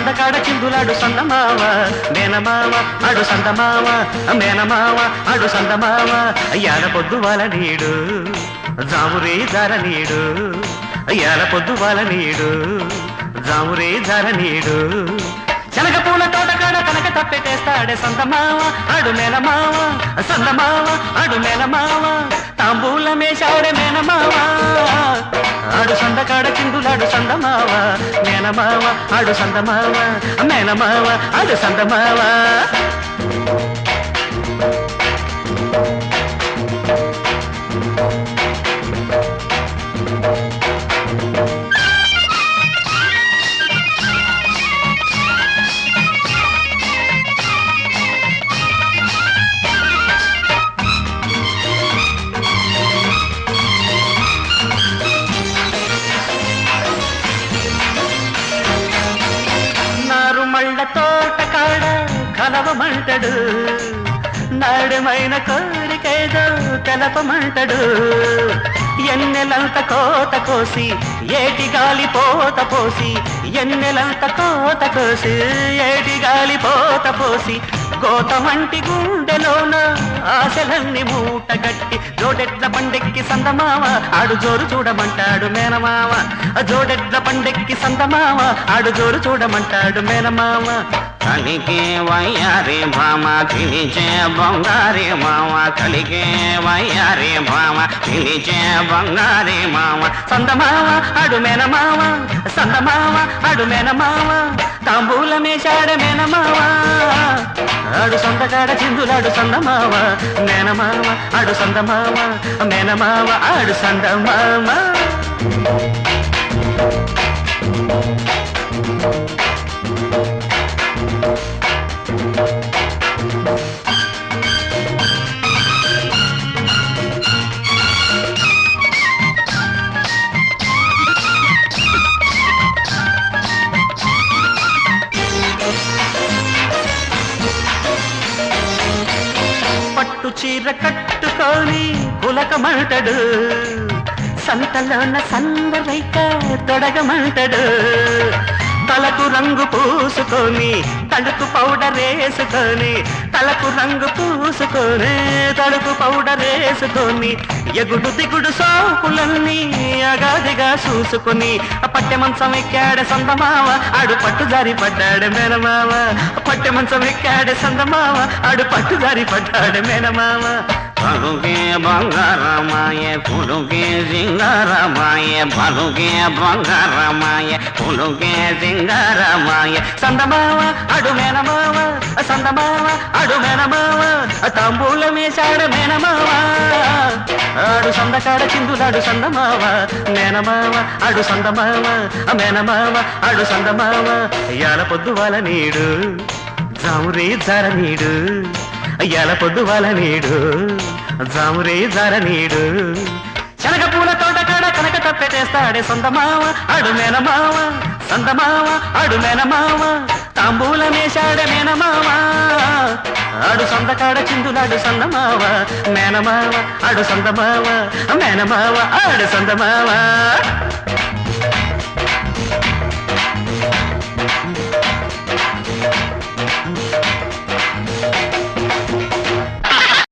సందకాడ చిందులాడు సందమావ మేనమావ అడు సందమావ మేనమావ అడు సందమావ అయ్యాల పొద్దు వాళ్ళ నీడు జామురే జార నీడు అయ్యాల పొద్దు వాళ్ళ నీడు జామురే జార నీడు శనగ పూల తోటకాడ కనక తప్పెట్టేస్తాడే సందమావ అడు మేనమావ సందమావ అడు మేనమావ తాంబూల మేషాడే మేనమావ ఆడు సందకాడ చిందులాడు సందమావ మేనమావ ఆడు సందమావ మేనమావ ఆడు సందమావ మళ్ళ తోటకాడ కలవమంటడు నాడుమైన కోరికేదో తెలపమంటడు ఎన్నెలంత కోత కోసి ఏటి గాలి పోత పోసి ఎన్నెలంత కోత కోసి ఏటి గాలి పోత పోసి గోతమంటి గుండెలోన ఆశలన్నీ మూటగట్టి జోడెడ్ల పండెక్కి సందమావ ఆడు జోరు చూడమంటాడు మేనమావ జోడెడ్ల పండెక్కి సందమావ ఆడు జోరు చూడమంటాడు మేనమావ కలిగే వయ్యారే భామ పిలిచే బంగారే మామ కలిగే వయ్యారే భామ పిలిచే బంగారే మామ సందమావ ఆడు మేనమావ సందమావ ఆడు మేనమావ తాంబూల మేషాడ మేనమావ ఆడు సందకాడ చిందులాడు సందమావ మేనమావ ఆడు సందమావ మేనమావ ఆడు సందమావ పట్టు చీర కట్టుకొని పులకమంటడు సంతలోన సందరైక తొడగమంటడు తలకు రంగు పూసుకొని తడుకు పౌడర్ వేసుకొని తలకు రంగు పూసుకొని తడుకు పౌడర్ వేసుకొని ఎగుడు దిగుడు సోపులన్నీ అగాదిగా చూసుకొని పట్టె మంచం ఎక్కాడ సందమావ ఆడు పట్టు జారి పడ్డాడు మేనమావ పట్టె మంచం ఎక్కాడ సందమావ ఆడు పట్టు జారి పడ్డాడు మేనమావ పలుగే బంగారమాయ పులుగే సింగారమాయ పలుగే బంగారమాయ పులుగే సింగారమాయ సందమావ అడు మేనమావ సందమావ అడు మేనమావ తాంబూల మేషాడ మేనమావ ఆడు సందకాడ చిందులాడు సందమావ మేనమావ అడు సందమావ మేనమావ అడు సందమావ అయ్యాల పొద్దు వాళ్ళ నీడు జామురే జార నీడు అయ్యాల పొద్దు వాళ్ళ నీడు జామురే జార నీడు శనగ పూల తోటకాడ కనక తప్పెట్టేస్తాడే సందమావ అడు మేనమావ సందమావ అడు మేనమావ తాంబూల మేషాడ మేనమావ ఆడు సందకాడ చిందులాడు సందమావ మేనమావ అడు సందమావ మేనమావ ఆడు సందమావ